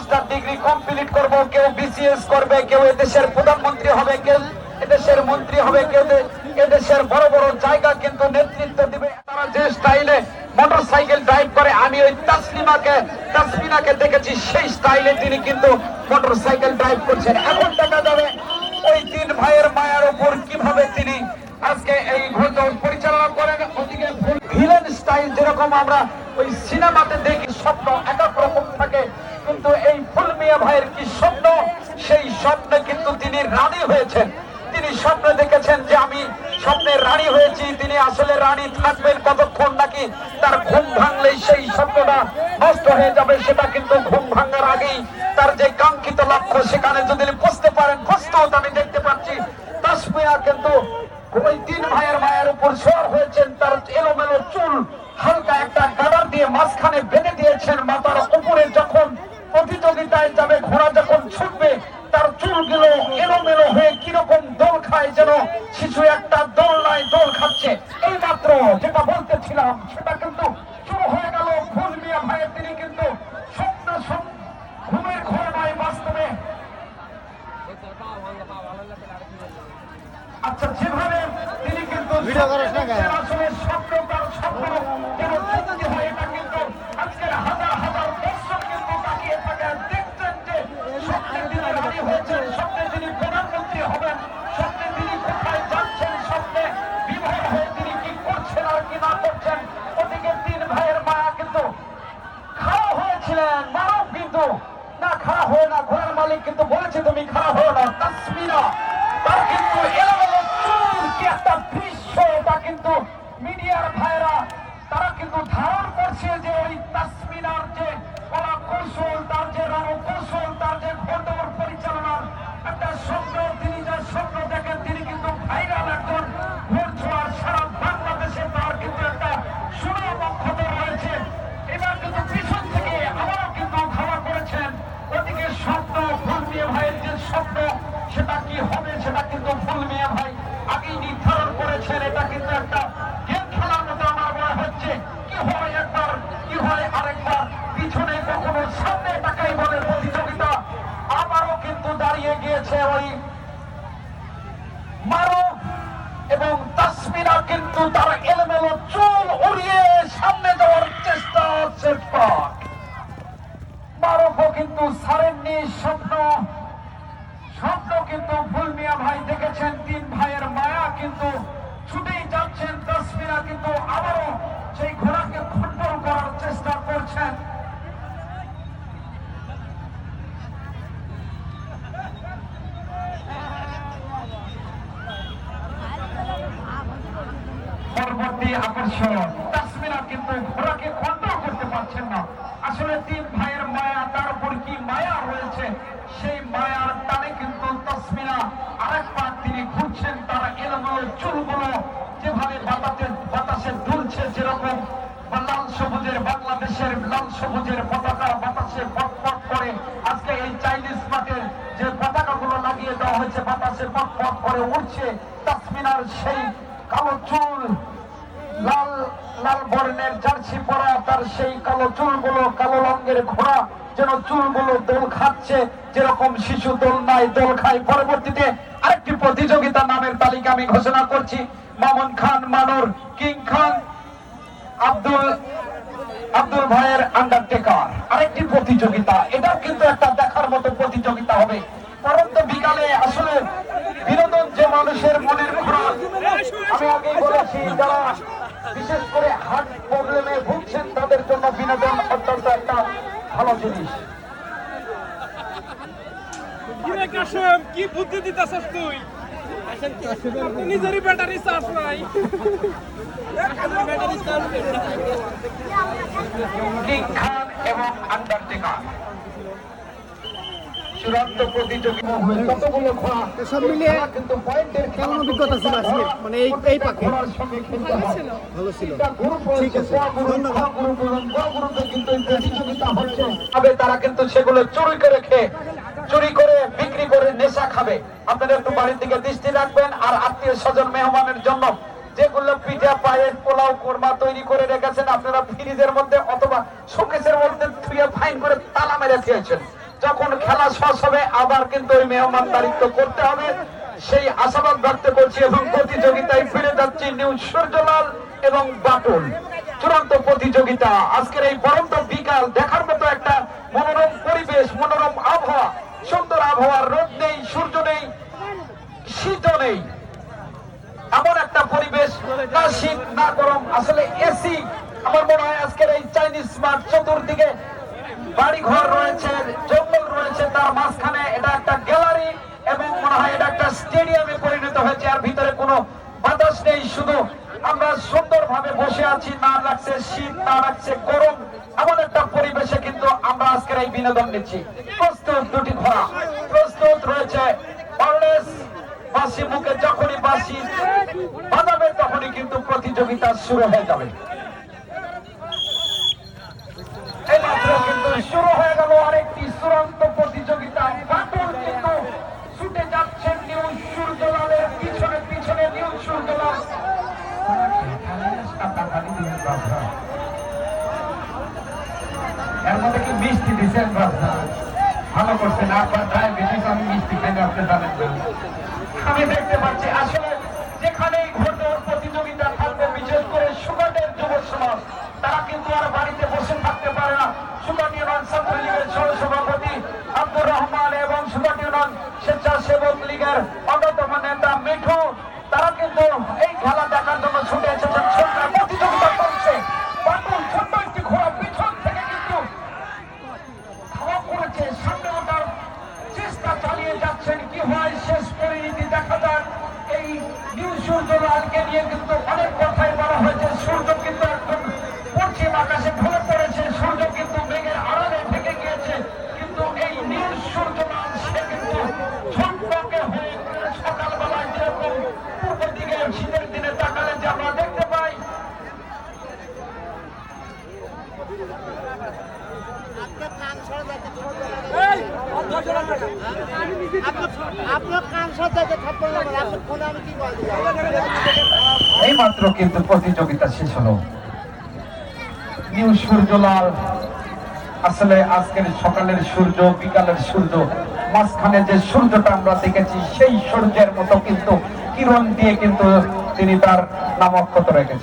Master degree complete করবো, কেউ BCS করবে, কেউ এদেশের প্রধানমন্ত্রী হবে, কেউ এদেশের মন্ত্রী হবে, কেউ এদেশের বড় বড় জায়গা কিন্তু নেতৃত্ব দিবে। তারা যে স্টাইলে মোটরসাইকেল ড্রাইভ করে, আমি ওই তাসমিনাকে দেখেছি সেই স্টাইলে তিনি কিন্তু মোটরসাইকেল ড্রাইভ করছেন। এখন দেখা যাবে ওই তিন ভাইয়ের মায়ার উপর কিভাবে তিনি আজকে এই ঘোড়দৌড় পরিচালনা করেন। ওদিকে ভিলেন স্টাইল যেরকম আমরা ওই সিনেমাতে দেখি, স্বপ্ন এক এক রকম থাকে, কিন্তু এই ফুল মিয়া ভাইয়ের কি স্বপ্ন, সেই স্বপ্নে কিন্তু তিনি রানী হয়েছেন। তিনি স্বপ্নে দেখেছেন যে আমি স্বপ্নের রানী হয়েছি, তিনি আসলে রানী থাকবেন কতক্ষণ নাকি তার ঘুম ভাঙলেই সেই স্বপ্নটা নষ্ট হয়ে যাবে। সেটা কিন্তু ঘুম ভাঙার আগেই তার যে কাঙ্ক্ষিত লক্ষ্য সেখানে যদি পৌঁছতে পারেন, প্রস্তুত আমি দেখতে পাচ্ছি তাসমিয়া কিন্তু ওই তিন ভাইয়ের মায়ের উপর সওয়ার হয়েছেন। তার এলোমেলো চুল হালকা একটা গাডার দিয়ে মাঝখানে বেঁধে দিয়েছেন মাথার উপরে। যখন প্রতিযোগিতায় যাবে, ঘোড়া যখন ছুটবে, তার চুলগুলো এলোমেলো হয়ে কিরকম দোল খায়, যেন শিশু একটা দোলনায় দোল খাচ্ছে। এই মাত্র যেটা বলতেছিলাম সেটা কিন্তু শুরু হয়ে গেল ফুল মিয়া ভাইয়ের। তিনি কিন্তু স্বপ্ন ঘুমের ঘোর নয়, বাস্তবে আচ্ছা যেভাবে তিনি কিন্তু আসলে স্বপ্ন, তার স্বপ্ন যেন সত্যি হয়, এটা কিন্তু আজকের হাজার হাজার দর্শক কিন্তু তাকিয়ে থাকে, দেখছেন যে স্বপ্নে তিনি রানী হয়েছেন, স্বপ্নে তিনি প্রধানমন্ত্রী হবেন, স্বপ্নে তিনি কোথায় যাচ্ছেন, স্বপ্নে বিবাহ হয়ে তিনি কি করছেন আর কি না করছেন। ওদিকে তিন ভাইয়ের মায়া কিন্তু খাড়া হয়েছিলেন, মানব কিন্তু না খাড়া হয়ে না, ঘোড়ার মালিক কিন্তু বলেছে তুমি খাড়া হয়ে না। তাসমিনা তার কিন্তু এলোমেলো চুল কি একটা দৃশ্য, এটা কিন্তু মিডিয়ার ভাইরা তারা কিন্তু ধারণ করছে যে ওই তাসমিনার যে কলা কৌশল, তার যে রণকৌশল, তার যে ঘোড়দৌড় পরিচালনার একটা স্বপ্ন, তিনি যে স্বপ্ন দেখেন, তিনি কিন্তু ভাইরাল একজন ঘোড়ছোয়ার। সারা বাংলাদেশে তার কিন্তু একটা সুনাম অক্ষত রয়েছে। এবার কিন্তু পিছন থেকে আবারও কিন্তু ধাওয়া করেছেন। ওদিকে স্বপ্ন ফুল মিয়া ভাইয়ের যে স্বপ্ন, সেটা কি হবে সেটা কিন্তু ফুল মিয়া ভাই আগেই নির্ধারণ করেছেন। এটা কিন্তু একটা গেম খেলার মতো আমার মনে হচ্ছে। কি হয় একবার, কি হয় আরেকবার, পিছনে কখনো সামনে টাকাই বলে প্রতিযোগিতা। আবারও কিন্তু দাঁড়িয়ে গিয়েছে ওই মারুফ এবং তাসমিনা, কিন্তু তারা এলোমেলো চুল উড়িয়ে সামনে যাওয়ার চেষ্টা হচ্ছে। মারুফও কিন্তু ছাড়েননি স্বপ্ন কিন্তু ফুল মিয়া ভাই দেখেছেন। তিন ভাইয়ের মায়া কিন্তু ছুটেই যাচ্ছেন। তাসমিনা কিন্তু আবারও সেই ঘোড়াকে কন্ট্রোল করার চেষ্টা করছেন। পরবর্তী আকর্ষণ, তাসমিনা কিন্তু ঘোড়াকে কন্ট্রোল করতে পারছেন না। আসলে তিন ভাইয়ের মায়া, তার উপর কি মায়া রয়েছে, সেই মায়ার টানে কিন্তু তাসমিনা আরেকবার তিনি ঘুরছেন। তার এলোমেলো চুলগুলো যেভাবে বাতাসে দুলছে, যেরকম লাল সবুজের বাংলাদেশের লাল সবুজের পতাকা বাতাসে পটপট করে আজকে এই চাইনিজ মাঠের যে পতাকাগুলো লাগিয়ে দেওয়া হয়েছে, বাতাসে পটপট করে উঠছে। তাসমিনার সেই কালো চুল, লাল লাল বর্ণের জার্সি পরা, তার সেই কালো চুলগুলো, কালো রঙের ঘোড়া যেন চুলগুলো দোল খাচ্ছে, যেরকম শিশু দোল নাই দোল খায়। পরবর্তীতে আরেকটি প্রতিযোগিতা নামের তালিকা আমি ঘোষণা করছি। মামুন খান মানুর, কিং খান, আব্দুল ভাইয়ের আন্ডারটেকার আরেকটি প্রতিযোগিতা। এটাও কিন্তু একটা দেখার মতো প্রতিযোগিতা হবে। পরন্ত বিকালে আসলে বিনোদন যে মানুষের মনের খোরাক, আমি আগেই বলেছি, যারা বিশেষ করে হার্ট প্রবলেমে ভুগছেন তাদের জন্য বিনোদন অত্যন্ত একটা ভালো জিনিস। কি বুদ্ধি দিতেছস তুই? নিজেরই ব্যাটারি চার্জ নাই। কিং খান এবং আন্ডারটেকার চূড়ান্ত প্রতিযোগিতা হবে। কতগুলো ঘোড়া সব মিলিয়ে কিন্তু পয়েন্টের কেমন অভিজ্ঞতা ছিল আজকে, মানে এই পাখি? ভালো ছিল, ঠিক আছে, ধন্যবাদ। কিন্তু এই প্রতিযোগিতা হচ্ছে, তারা কিন্তু সেগুলো চুরি করে বিক্রি করে নেশা খাবে। আপনারা একটু বাড়ির দিকে দৃষ্টি রাখবেন। আর আত্মীয় স্বজন মেহমানের জন্য যেগুলো পিঠা পায়েস পোলাও কোরমা তৈরি করে রেখেছেন, আপনারা ফ্রিজের মধ্যে অথবা শোকেসের মধ্যে ধুয়ে ফাইন করে তালা মেরে দিয়েছেন। যখন খেলা শেষ হবে আবার কিন্তু ওই মেহমানদারিত্ব করতে হবে, সেই আশাবাদ ব্যক্ত করছি। এবং প্রতিযোগিতায় ফিরে যাচ্ছি নিউ সূর্যলাল এবং বাটুল। চূড়ান্ত প্রতিযোগিতা আজকের এই পরন্ত বিকাল দেখার মতো একটা মনোরম পরিবেশ, মনোরম আবহাওয়া, সুন্দর আবহাওয়া, রোদ নেই, সূর্য নেই, শীত নেই, এমন একটা পরিবেশ, না শীত না গরম, আসলে এসি। আমার মনে হয় আজকের এই চাইনিজ মাঠ, চতুর্দিকে বাড়ি ঘর রয়েছে, জঙ্গল রয়েছে, তার মাঝখানে এটা একটা গ্যালারি এবং মনে হয় এটা একটা স্টেডিয়ামে পরিণত হয়েছে। আর ভিতরে কোনো বাতাস নেই, শুধু আমরা সুন্দরভাবে বসে আছি, না লাগছে শীত না লাগছে গরম, এমন একটা পরিবেশে কিন্তু আমরা আজকের এই বিনোদন নিচ্ছি। প্রস্তুত দুটি ঘোড়া, প্রস্তুত রয়েছে অলওয়েজ। বাঁশি মুখে যখনই বাঁশি বাজাবে তখনই কিন্তু প্রতিযোগিতা শুরু হয়ে যাবে। এইমাত্র কিন্তু শুরু হয়ে গেল আরেকটি চূড়ান্ত প্রতিযোগিতা। বাটুল কিন্তু ছুটে যাচ্ছেন নিউ সূর্যলালের পিছনে পিছনে। নিউ সূর্যলাল এর মধ্যে কি মিষ্টি দিচ্ছেন? ভালো করছেন, আপনার ডায়াবেটিস, আমি মিষ্টি খাই, আপনি জানেন না। আমি দেখতে পাচ্ছি আসলে যেখানেই ঘোড়দৌড় প্রতিযোগিতা থাকবে, বিশেষ করে সুগাটের যুব সমাজ, তারা কিন্তু আর বাড়িতে বসে থাকতে পারে না। সুগাট ইউনিয়ন ছাত্রলীগের সহসভাপতি আব্দুর রহমান এবং সুগাট ইউনিয়ন স্বেচ্ছাসেবক লীগের অন্যতম নেতা মিঠু, তারা কিন্তু এই খেলা দেখার জন্য ছুটে এসেছেন। সন্ধ্যা প্রতিযোগিতা চলছে। বাটুল ছোট্ট একটি ঘোড়া পিছন থেকে কিন্তু ধাওয়া করেছে, সামনে ওঠার চেষ্টা চালিয়ে যাচ্ছেন। কি হয় শেষ পরিণতি দেখা যাক। এই নিউ সূর্যলালকে নিয়ে কিন্তু অনেক কথাই বলা হয়েছে। সূর্য কিন্তু একদম পশ্চিম আকাশে ঢলে পড়েছে, সূর্য কিন্তু মেঘের আড়ালে ঢেকে গিয়েছে, কিন্তু এই নিউ সূর্যলাল সে কিন্তু ঝকমকে হয়ে সকালবেলায় যেরকম পূর্বের দিকে শীতের দিনে তাকালে যে আমরা দেখতে পাই। এইমাত্র কিন্তু প্রতিযোগিতা শেষ হলো। নিউ সূর্যলাল আসলে আজকের সকালের সূর্য, বিকালের সূর্য, মাঝখানে যে সূর্যটা আমরা দেখেছি সেই সূর্যের মতো কিন্তু কিরণ দিয়ে কিন্তু তিনি তার নাম অক্ষত রেখেছেন।